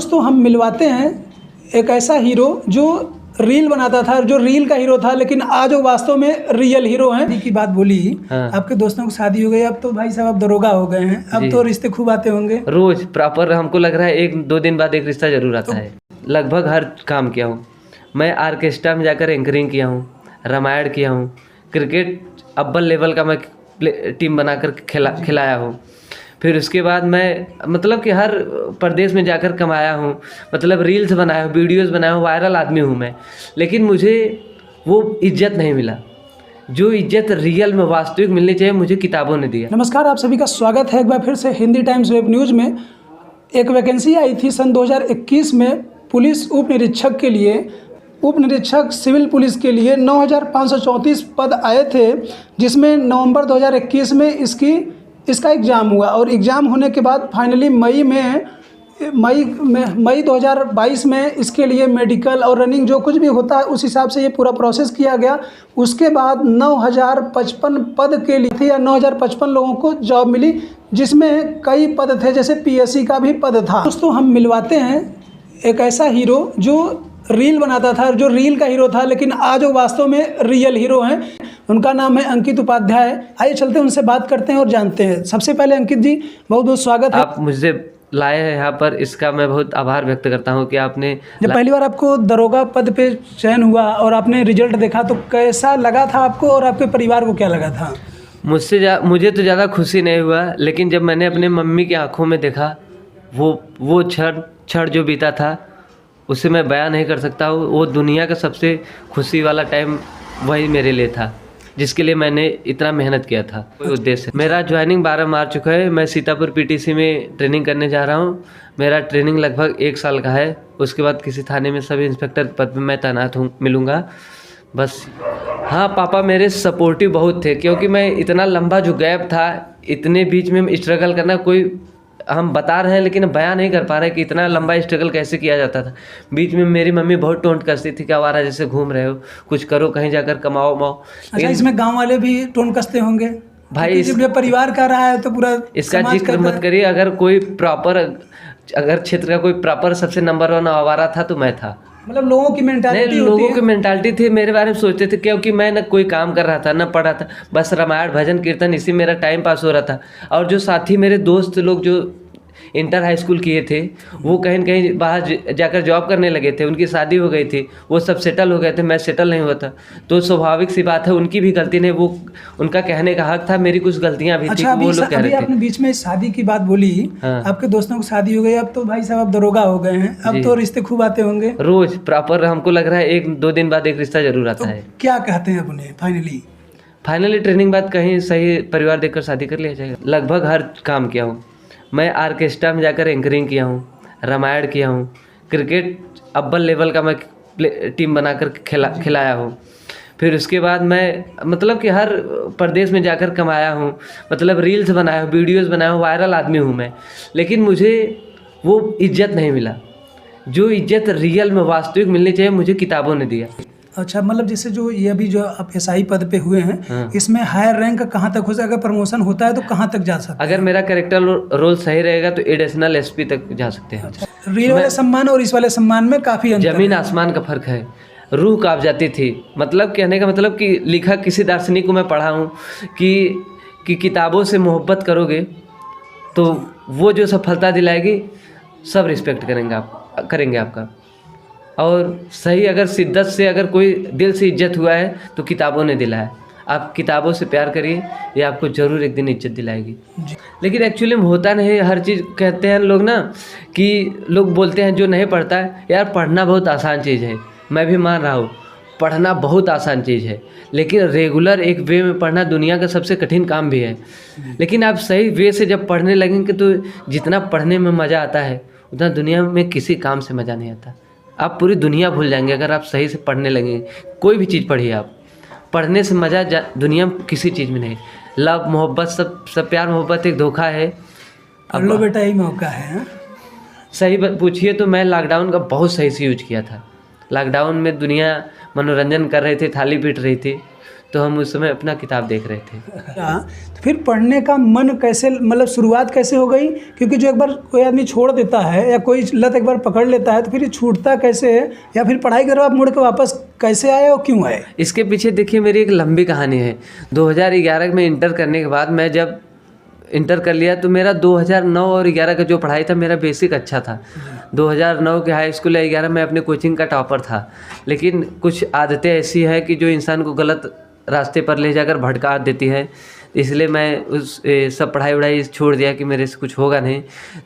दोस्तों हम मिलवाते हैं एक ऐसा हीरो जो रील बनाता था, जो रील का हीरो था, लेकिन आज वो वास्तव में रियल हीरो हैं। की बात बोली। हाँ। आपके दोस्तों की शादी हो गई, अब तो भाई साहब आप दरोगा हो गए हैं, अब तो रिश्ते खूब आते होंगे। रोज प्रॉपर हमको लग रहा है 1-2 दिन बाद एक रिश्ता जरूर आता है। लगभग हर काम किया हूँ मैं। आर्केस्ट्रा में जाकर एंकरिंग किया हूँ, रामायण किया हूँ, क्रिकेट अव्वल लेवल का मैं टीम बनाकर खिलाया हूँ। फिर उसके बाद मैं मतलब कि हर प्रदेश में जाकर कमाया हूँ, मतलब रील्स बनाया हूँ, वीडियोस बनाया हूँ, वायरल आदमी हूँ मैं। लेकिन मुझे वो इज्जत नहीं मिला जो इज्जत रियल में वास्तविक मिलनी चाहिए, मुझे किताबों ने दिया। नमस्कार, आप सभी का स्वागत है एक बार फिर से हिंदी टाइम्स वेब न्यूज़ में। एक वैकेंसी आई थी सन 2021 में पुलिस उप निरीक्षक के लिए, उप निरीक्षक सिविल पुलिस के लिए 9,534 पद आए थे, जिसमें नवंबर 2021 में इसका एग्ज़ाम हुआ। और एग्ज़ाम होने के बाद फाइनली मई 2022 में इसके लिए मेडिकल और रनिंग जो कुछ भी होता है उस हिसाब से ये पूरा प्रोसेस किया गया। उसके बाद 9,055 पद के लिए थे, या 9,055 लोगों को जॉब मिली, जिसमें कई पद थे, जैसे पीएससी का भी पद था। दोस्तों हम मिलवाते हैं एक ऐसा हीरो जो रील बनाता था, जो रील का हीरो था, लेकिन आज वो वास्तव में रियल हीरो हैं। उनका नाम है अंकित उपाध्याय। आइए चलते हैं, उनसे बात करते हैं और जानते हैं। सबसे पहले अंकित जी बहुत बहुत स्वागत है। आप मुझे लाए हैं यहाँ पर, इसका मैं बहुत आभार व्यक्त करता हूँ कि आपने। जब पहली बार आपको दरोगा पद पे चयन हुआ और आपने रिजल्ट देखा तो कैसा लगा था आपको, और आपके परिवार को क्या लगा था? मुझे तो ज़्यादा खुशी नहीं हुआ, लेकिन जब मैंने अपने मम्मी की आंखों में देखा वो क्षण जो बीता था उसे मैं बयां नहीं कर सकता हूँ। वो दुनिया का सबसे खुशी वाला टाइम वही मेरे लिए था, जिसके लिए मैंने इतना मेहनत किया था। कोई उद्देश्य। मेरा ज्वाइनिंग 12 मार्च चुका है। मैं सीतापुर पीटीसी में ट्रेनिंग करने जा रहा हूँ। मेरा ट्रेनिंग लगभग 1 साल का है। उसके बाद किसी थाने में सब इंस्पेक्टर पद पर मैं तैनात मिलूँगा बस। हाँ, पापा मेरे सपोर्टिव बहुत थे, क्योंकि मैं इतना लंबा जो गैप था, इतने बीच में स्ट्रगल करना, कोई हम बता रहे हैं लेकिन बयान नहीं कर पा रहे कि इतना लंबा स्ट्रगल कैसे किया जाता था। बीच में मेरी मम्मी बहुत टोंट कसती थी कि आवारा जैसे घूम रहे हो, कुछ करो, कहीं जाकर कमाओ माओ। अच्छा, इसमें गांव वाले भी टोंट कसते होंगे भाई? जब परिवार का रहा है तो पूरा इसका जिक्र मत करिए। अगर क्षेत्र का कोई प्रॉपर सबसे नंबर 1 आवारा था तो मैं था। मतलब लोगों की मेंटालिटी लोगों की मेंटालिटी थी, मेरे बारे में सोचते थे, क्योंकि मैं न कोई काम कर रहा था न पढ़ा था, बस रामायण भजन कीर्तन इसी मेरा टाइम पास हो रहा था। और जो साथी मेरे दोस्त लोग जो इंटर हाई स्कूल किए थे, वो कहीं न कहीं बाहर जाकर जॉब करने लगे थे, उनकी शादी हो गई थी, वो सब सेटल हो गए थे, मैं सेटल नहीं हुआ था। तो स्वाभाविक सी बात है, उनकी भी गलती नहीं, वो उनका कहने का हक था, मेरी कुछ गलतियां भी थी, वो लोग कह रहे थे। आपने बीच में शादी की बात बोली। हाँ। आपके दोस्तों की शादी हो गई, अब तो भाई साहब आप दरोगा हो गए हैं, अब तो रिश्ते खूब आते होंगे। रोज प्रॉपर हमको लग रहा है 1-2 दिन बाद एक रिश्ता जरूर आता है। क्या कहते हैं अपने फाइनली ट्रेनिंग बाद कहीं सही परिवार देखकर शादी कर लिया जाएगा। लगभग हर काम किया हूँ मैं। आर्केस्ट्रा में जाकर एंकरिंग किया हूँ, रामायण किया हूँ, क्रिकेट अव्वल लेवल का मैं टीम बनाकर खिलाया हूँ। फिर उसके बाद मैं मतलब कि हर प्रदेश में जाकर कमाया हूँ, मतलब रील्स बनाया हूँ, वीडियोस बनाया हूँ, वायरल आदमी हूँ मैं। लेकिन मुझे वो इज्जत नहीं मिला जो इज्जत रियल में वास्तविक मिलनी चाहिए, मुझे किताबों ने दिया। अच्छा, मतलब जैसे जो ये अभी जो आप एसआई पद पे हुए हैं, हाँ। इसमें हायर रैंक कहाँ तक हो सकता है? अगर प्रमोशन होता है तो कहाँ तक जा सकते हैं? अगर मेरा कैरेक्टर रोल सही रहेगा तो एडिशनल एसपी तक जा सकते हैं। अच्छा, रील वाले सम्मान और इस वाले सम्मान में काफ़ी जमीन आसमान का फर्क है। रूह काँप जाती थी, मतलब कहने का मतलब कि लिखा किसी दार्शनिक को मैं पढ़ा हूँ कि किताबों से मोहब्बत करोगे तो वो जो सफलता दिलाएगी, सब रिस्पेक्ट करेंगे आपका। और सही अगर शिद्दत से अगर कोई दिल से इज्जत हुआ है तो किताबों ने दिलाया। आप किताबों से प्यार करिए, ये आपको ज़रूर एक दिन इज्जत दिलाएगी। लेकिन एक्चुअली में होता नहीं। हर चीज़ कहते हैं लोग ना, कि लोग बोलते हैं जो नहीं पढ़ता है, यार पढ़ना बहुत आसान चीज़ है, मैं भी मान रहा हूँ, पढ़ना बहुत आसान चीज़ है, लेकिन रेगुलर एक वे में पढ़ना दुनिया का सबसे कठिन काम भी है। लेकिन आप सही वे से जब पढ़ने लगेंगे तो जितना पढ़ने में मज़ा आता है उतना दुनिया में किसी काम से मज़ा नहीं आता। आप पूरी दुनिया भूल जाएंगे अगर आप सही से पढ़ने लगेंगे। कोई भी चीज़ पढ़िए आप, पढ़ने से मज़ा दुनिया में किसी चीज़ में नहीं। लव मोहब्बत सब प्यार मोहब्बत एक धोखा है। अब लो बेटा यही मौका है। सही पूछिए तो मैं लॉकडाउन का बहुत सही से यूज किया था। लॉकडाउन में दुनिया मनोरंजन कर रही थी, थाली पीट रही थी, तो हम उस समय अपना किताब देख रहे थे। हाँ, तो फिर पढ़ने का मन कैसे, मतलब शुरुआत कैसे हो गई? क्योंकि जो एक बार कोई आदमी छोड़ देता है या कोई लत एक बार पकड़ लेता है तो फिर ये छूटता कैसे है, या फिर पढ़ाई करो आप मुड़ के वापस कैसे आए और क्यों आए? इसके पीछे देखिए मेरी एक लंबी कहानी है। 2011 में इंटर करने के बाद, मैं जब इंटर कर लिया तो मेरा 2009 और 11 का जो पढ़ाई था मेरा बेसिक अच्छा था। 2009 के हाई स्कूल या 11 में अपने कोचिंग का टॉपर था, लेकिन कुछ आदतें ऐसी हैं कि जो इंसान को गलत रास्ते पर ले जाकर भटका देती है, इसलिए मैं उस सब पढ़ाई वढ़ाई छोड़ दिया कि मेरे से कुछ होगा नहीं।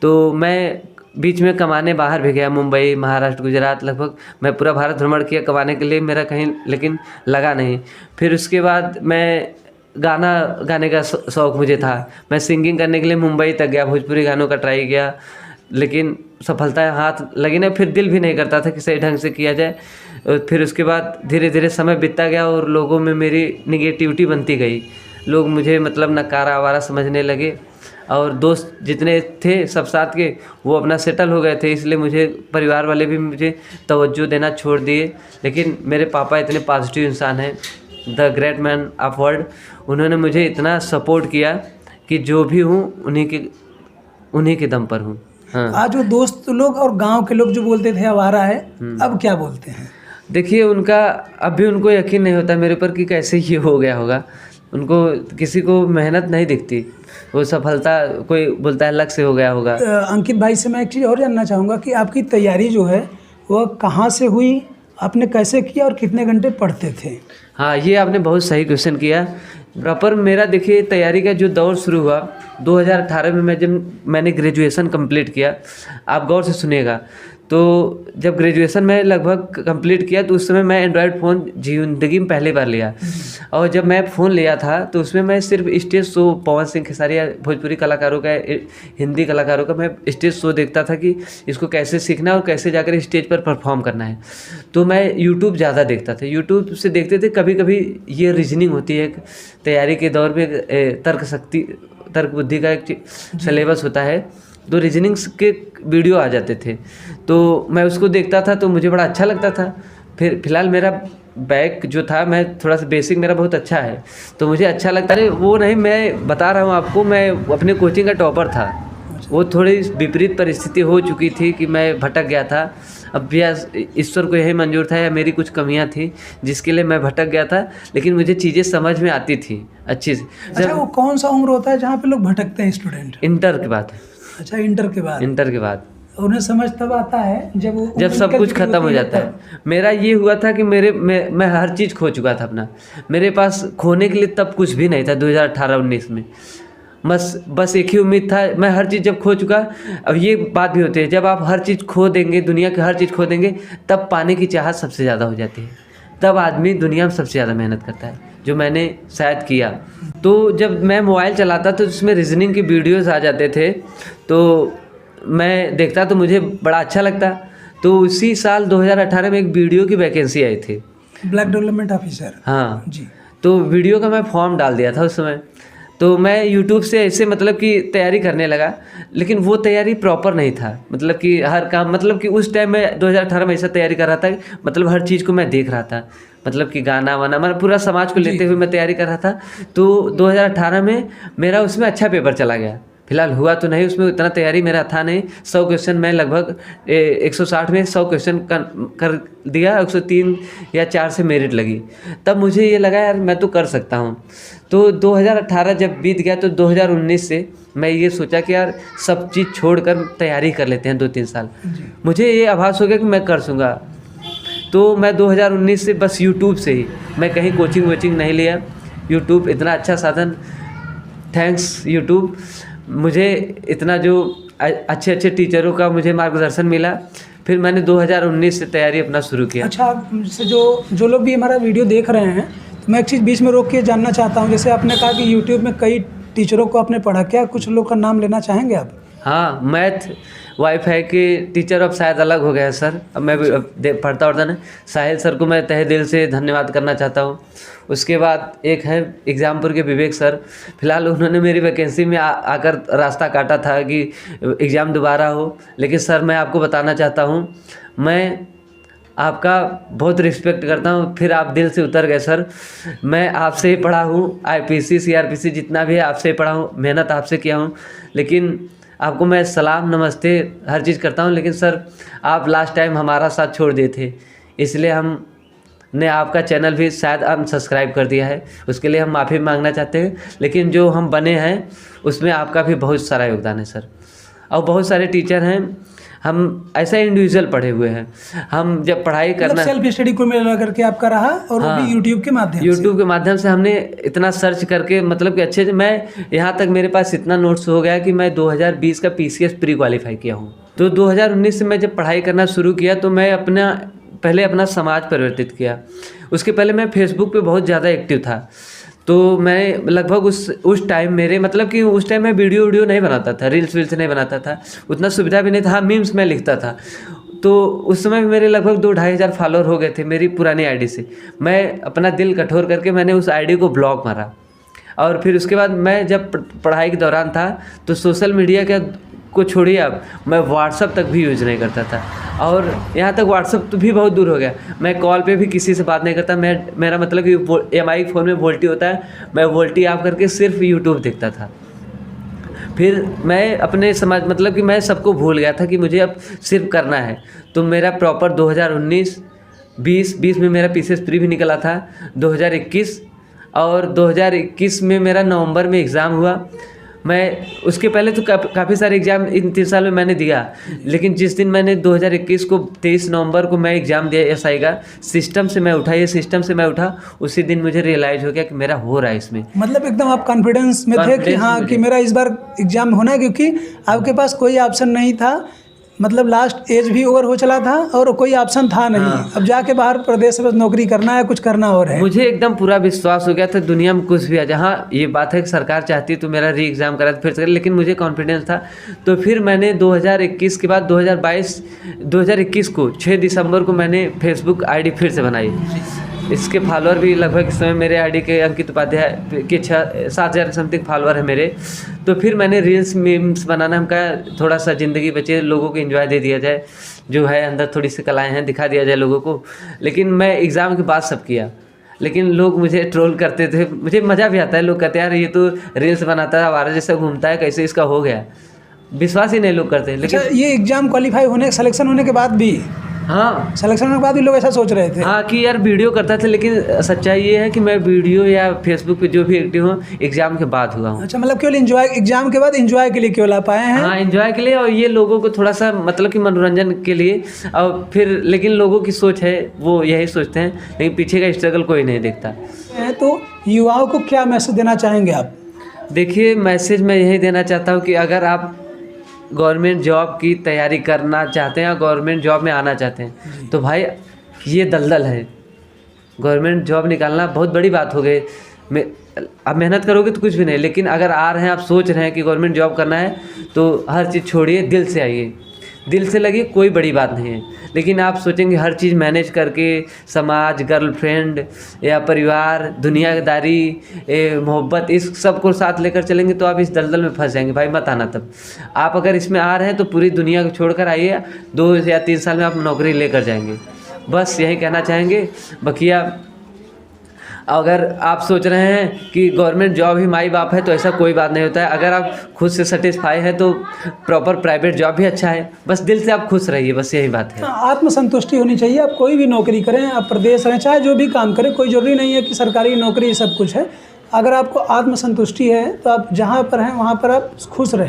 तो मैं बीच में कमाने बाहर भी गया, मुंबई, महाराष्ट्र, गुजरात, लगभग मैं पूरा भारत भ्रमण किया कमाने के लिए, मेरा कहीं लेकिन लगा नहीं। फिर उसके बाद मैं गाने का शौक़ मुझे था, मैं सिंगिंग करने के लिए मुंबई तक गया, भोजपुरी गानों का ट्राई किया, लेकिन सफलता हाथ लगी नहीं। फिर दिल भी नहीं करता था कि सही ढंग से किया जाए। फिर उसके बाद धीरे धीरे समय बीतता गया और लोगों में मेरी निगेटिविटी बनती गई। लोग मुझे मतलब नकारा आवारा समझने लगे, और दोस्त जितने थे सब साथ के वो अपना सेटल हो गए थे, इसलिए मुझे परिवार वाले भी मुझे तवज्जो देना छोड़ दिए। लेकिन मेरे पापा इतने पॉजिटिव इंसान हैं, the great man of world, उन्होंने मुझे इतना सपोर्ट किया कि जो भी हूँ उन्हीं के दम पर हूँ। हाँ। आज वो दोस्त लोग और गांव के लोग जो बोलते थे आवारा है, अब क्या बोलते हैं? देखिए उनको यकीन नहीं होता मेरे ऊपर कि कैसे ये हो गया होगा। उनको किसी को मेहनत नहीं दिखती, वो सफलता कोई बोलता है लक से हो गया होगा। अंकित भाई से मैं एक चीज़ और जानना चाहूँगा कि आपकी तैयारी जो है वह कहाँ से हुई, आपने कैसे किया और कितने घंटे पढ़ते थे? हाँ, ये आपने बहुत सही क्वेश्चन किया। प्रॉपर मेरा देखिए तैयारी का जो दौर शुरू हुआ 2018 में, मैंने ग्रेजुएशन कंप्लीट किया। आप गौर से सुनिएगा। तो जब ग्रेजुएशन में लगभग कंप्लीट किया तो उस समय मैं एंड्रॉयड फ़ोन ज़िंदगी में पहली बार लिया, और जब मैं फ़ोन लिया था तो उसमें मैं सिर्फ स्टेज शो, पवन सिंह खेसारी या भोजपुरी कलाकारों का, हिंदी कलाकारों का मैं स्टेज शो देखता था कि इसको कैसे सीखना है और कैसे जाकर स्टेज पर परफॉर्म करना है। तो मैं यूट्यूब ज़्यादा देखता था, यूट्यूब से देखते थे। कभी कभी ये रीजनिंग होती है, तैयारी के दौर में तर्क बुद्धि का एक सिलेबस होता है, तो रीजनिंग्स के वीडियो आ जाते थे, तो मैं उसको देखता था तो मुझे बड़ा अच्छा लगता था। फिर फिलहाल मेरा बैक जो था, मैं थोड़ा सा बेसिक मेरा बहुत अच्छा है, तो मुझे अच्छा लगता है। वो नहीं, मैं बता रहा हूँ आपको, मैं अपने कोचिंग का टॉपर था। वो थोड़ी विपरीत परिस्थिति हो चुकी थी कि मैं भटक गया था। अब भी ईश्वर को यही मंजूर था या मेरी कुछ कमियां थी जिसके लिए मैं भटक गया था, लेकिन मुझे चीज़ें समझ में आती थी अच्छी से। अच्छा, वो कौन सा उम्र होता है जहाँ पे लोग भटकते हैं स्टूडेंट? इंटर के बाद। अच्छा, इंटर के बाद उन्हें समझ तब आता है जब सब कुछ खत्म हो जाता है। मेरा ये हुआ था कि मैं हर चीज़ खो चुका था अपना, मेरे पास खोने के लिए तब कुछ भी नहीं था 2018-19 में। बस एक ही उम्मीद था, मैं हर चीज़ जब खो चुका। अब ये बात भी होती है, जब आप हर चीज़ खो देंगे, दुनिया की हर चीज़ खो देंगे, तब पाने की चाहत सबसे ज़्यादा हो जाती है, तब आदमी दुनिया में सबसे ज़्यादा मेहनत करता है, जो मैंने शायद किया। तो जब मैं मोबाइल चलाता तो उसमें रीजनिंग के वीडियोस आ जाते थे, तो मैं देखता तो मुझे बड़ा अच्छा लगता। तो उसी साल 2018 में एक वीडियो की वैकेंसी आई थी, ब्लैक डेवलपमेंट ऑफिसर। हाँ जी। तो वीडियो का मैं फॉर्म डाल दिया था उस समय। तो मैं यूट्यूब से ऐसे मतलब कि तैयारी करने लगा, लेकिन वो तैयारी प्रॉपर नहीं था। मतलब कि हर काम, मतलब कि उस टाइम में 2018 में ऐसा तैयारी कर रहा था, मतलब हर चीज़ को मैं देख रहा था, मतलब कि गाना वाना, मतलब पूरा समाज को लेते हुए मैं तैयारी कर रहा था। तो 2018 में मेरा उसमें अच्छा पेपर चला गया। फिलहाल हुआ तो नहीं, उसमें उतना तैयारी मेरा था नहीं। 100 क्वेश्चन मैं लगभग 160 में 100 क्वेश्चन कर दिया, 103 या 4 से मेरिट लगी। तब मुझे ये लगा यार मैं तो कर सकता हूँ। तो 2018 जब बीत गया तो 2019 से मैं ये सोचा कि यार सब चीज़ छोड़कर तैयारी कर लेते हैं 2-3 साल। मुझे ये आभास हो गया कि मैं कर सूँगा। तो मैं 2019 से बस यूट्यूब से ही, मैं कहीं कोचिंग वोचिंग नहीं लिया। यूट्यूब इतना अच्छा साधन, थैंक्स यूट्यूब, मुझे इतना जो अच्छे अच्छे टीचरों का मुझे मार्गदर्शन मिला। फिर मैंने 2019 से तैयारी अपना शुरू किया। अच्छा, से जो लोग भी हमारा वीडियो देख रहे हैं, तो मैं एक चीज़ बीच में रोक के जानना चाहता हूँ। जैसे आपने कहा कि यूट्यूब में कई टीचरों को आपने पढ़ा, क्या कुछ लोग का नाम लेना चाहेंगे आप? हाँ, मैथ वाईफाई के टीचर अब शायद अलग हो गए हैं सर, अब मैं पढ़ता नहीं। साहिल सर को मैं तहे दिल से धन्यवाद करना चाहता हूँ। उसके बाद एक है एग्जामपुर के विवेक सर, फिलहाल उन्होंने मेरी वैकेंसी में आकर रास्ता काटा था कि एग्ज़ाम दोबारा हो। लेकिन सर मैं आपको बताना चाहता हूँ, मैं आपका बहुत रिस्पेक्ट करता हूँ। फिर आप दिल से उतर गए सर। मैं आपसे ही पढ़ा हूँ, आईपीसी सीआरपीसी जितना भी है आपसे ही पढ़ा हूँ, मेहनत आपसे किया हूँ। लेकिन आपको मैं सलाम नमस्ते हर चीज़ करता हूँ। लेकिन सर आप लास्ट टाइम हमारा साथ छोड़ दिए थे, इसलिए हमने आपका चैनल भी शायद अनसब्सक्राइब कर दिया है। उसके लिए हम माफ़ी मांगना चाहते हैं। लेकिन जो हम बने हैं उसमें आपका भी बहुत सारा योगदान है सर। और बहुत सारे टीचर हैं, हम ऐसा इंडिविजुअल पढ़े हुए हैं। हम जब पढ़ाई करना सेल्फ स्टडी को मिला करके आपका रहा, और वो भी यूट्यूब के माध्यम से हमने इतना सर्च करके मतलब कि अच्छे से मैं यहाँ तक मेरे पास इतना नोट्स हो गया कि मैं 2020 का पीसीएस प्री क्वालिफाई किया हूँ। तो 2019 से मैं जब पढ़ाई करना शुरू किया तो मैं पहले अपना समाज परिवर्तित किया। उसके पहले मैं फेसबुक पे बहुत ज़्यादा एक्टिव था। तो मैं लगभग उस टाइम मेरे मतलब कि उस टाइम मैं वीडियो नहीं बनाता था, रील्स नहीं बनाता था, उतना सुविधा भी नहीं था। मीम्स मैं लिखता था। तो उस समय मेरे लगभग 2-2.5 हज़ार फॉलोअर हो गए थे मेरी पुरानी आईडी से। मैं अपना दिल कठोर करके मैंने उस आईडी को ब्लॉक मारा। और फिर उसके बाद मैं जब पढ़ाई के दौरान था तो सोशल मीडिया को छोड़िए, अब मैं व्हाट्सअप तक भी यूज़ नहीं करता था। और यहाँ तक व्हाट्सअप तो भी बहुत दूर हो गया, मैं कॉल पे भी किसी से बात नहीं करता। मेरा मतलब कि एमआई फ़ोन में वोल्टी होता है, मैं वोल्टी ऑफ करके सिर्फ यूट्यूब देखता था। फिर मैं अपने समाज मतलब कि मैं सबको भूल गया था कि मुझे अब सिर्फ करना है। तो मेरा प्रॉपर 2019-20 में मेरा पीसीएस प्री भी निकला था। 2021 और 2021 में मेरा नवंबर में एग्ज़ाम हुआ। मैं उसके पहले तो काफ़ी सारे एग्ज़ाम इन 3 साल में मैंने दिया। लेकिन जिस दिन मैंने 2021 को 23 नवंबर को मैं एग्ज़ाम दिया एसआई का, सिस्टम से मैं उठा, उसी दिन मुझे रियलाइज़ हो गया कि मेरा हो रहा है इसमें। मतलब एकदम आप कॉन्फिडेंस में थे कि हाँ कि मेरा इस बार एग्जाम होना है, क्योंकि आपके पास कोई ऑप्शन नहीं था। मतलब लास्ट एज भी ओवर हो चला था और कोई ऑप्शन था नहीं। हाँ। अब जाके बाहर प्रदेश में नौकरी करना है, कुछ करना और है। मुझे एकदम पूरा विश्वास हो गया था दुनिया में कुछ भी आ जहाँ ये बात है कि सरकार चाहती तो मेरा री एग्ज़ाम करा फिर से, लेकिन मुझे कॉन्फिडेंस था। तो फिर मैंने 2021 के बाद 2021 को 6 दिसंबर को मैंने फेसबुक आईडी फिर से बनाई। इसके फॉलोअर भी लगभग इस समय मेरे आईडी के अंकित उपाध्याय के 7,000 समथिंग फॉलोअर है मेरे। तो फिर मैंने रील्स मीम्स बनाना, हम कहा थोड़ा सा ज़िंदगी बचे, लोगों को एंजॉय दे दिया जाए, जो है अंदर थोड़ी सी कलाएं हैं दिखा दिया जाए लोगों को। लेकिन मैं एग्ज़ाम के बाद सब किया। लेकिन लोग मुझे ट्रोल करते थे, मुझे मज़ा भी आता है। लोग कहते हैं यार ये तो रील्स बनाता है, आवारा जैसा घूमता है, कैसे इसका हो गया। विश्वास ही नहीं लोग करते। लेकिन ये एग्ज़ाम क्वालिफाई सिलेक्शन होने के बाद भी, हाँ सिलेक्शन होने के बाद भी लोग ऐसा सोच रहे थे हाँ कि यार वीडियो करता था। लेकिन सच्चाई ये है कि मैं वीडियो या फेसबुक पे जो भी एक्टिव हूँ एग्ज़ाम के बाद हुआ हूँ। अच्छा, मतलब केवल एग्जाम के बाद एंजॉय के लिए केवल आ पाए हैं। हाँ, एंजॉय के लिए, और ये लोगों को थोड़ा सा मतलब कि मनोरंजन के लिए। और फिर लेकिन लोगों की सोच है वो यही सोचते हैं, लेकिन पीछे का स्ट्रगल कोई नहीं देखता। तो युवाओं को क्या मैसेज देना चाहेंगे आप? देखिए, मैसेज मैं यही देना चाहता हूँ कि अगर आप गवर्नमेंट जॉब की तैयारी करना चाहते हैं या गवर्नमेंट जॉब में आना चाहते हैं तो भाई ये दलदल है। गवर्नमेंट जॉब निकालना बहुत बड़ी बात हो गई। आप मेहनत करोगे तो कुछ भी नहीं, लेकिन अगर आ रहे हैं, आप सोच रहे हैं कि गवर्नमेंट जॉब करना है तो हर चीज़ छोड़िए, दिल से आइए, दिल से लगिए, कोई बड़ी बात नहीं है। लेकिन आप सोचेंगे हर चीज़ मैनेज करके समाज, गर्लफ्रेंड या परिवार, दुनियादारी, मोहब्बत, इस सब को साथ लेकर चलेंगे तो आप इस दलदल में फंस जाएंगे। भाई मत आना। तब आप अगर इसमें आ रहे हैं तो पूरी दुनिया को छोड़कर आइए, 2 या 3 साल में आप नौकरी लेकर जाएंगे। बस यही कहना चाहेंगे। बकिया अगर आप सोच रहे हैं कि गवर्नमेंट जॉब ही माई बाप है तो ऐसा कोई बात नहीं होता है। अगर आप खुद से सेटिस्फाई है तो प्रॉपर प्राइवेट जॉब भी अच्छा है। बस दिल से आप खुश रहिए, बस यही बात है। आत्मसंतुष्टि होनी चाहिए। आप कोई भी नौकरी करें, आप प्रदेश रहें, चाहे जो भी काम करें, कोई ज़रूरी नहीं है कि सरकारी नौकरी सब कुछ है। अगर आपको आत्मसंतुष्टि है तो आप जहाँ पर हैं वहाँ पर आप खुश रहें।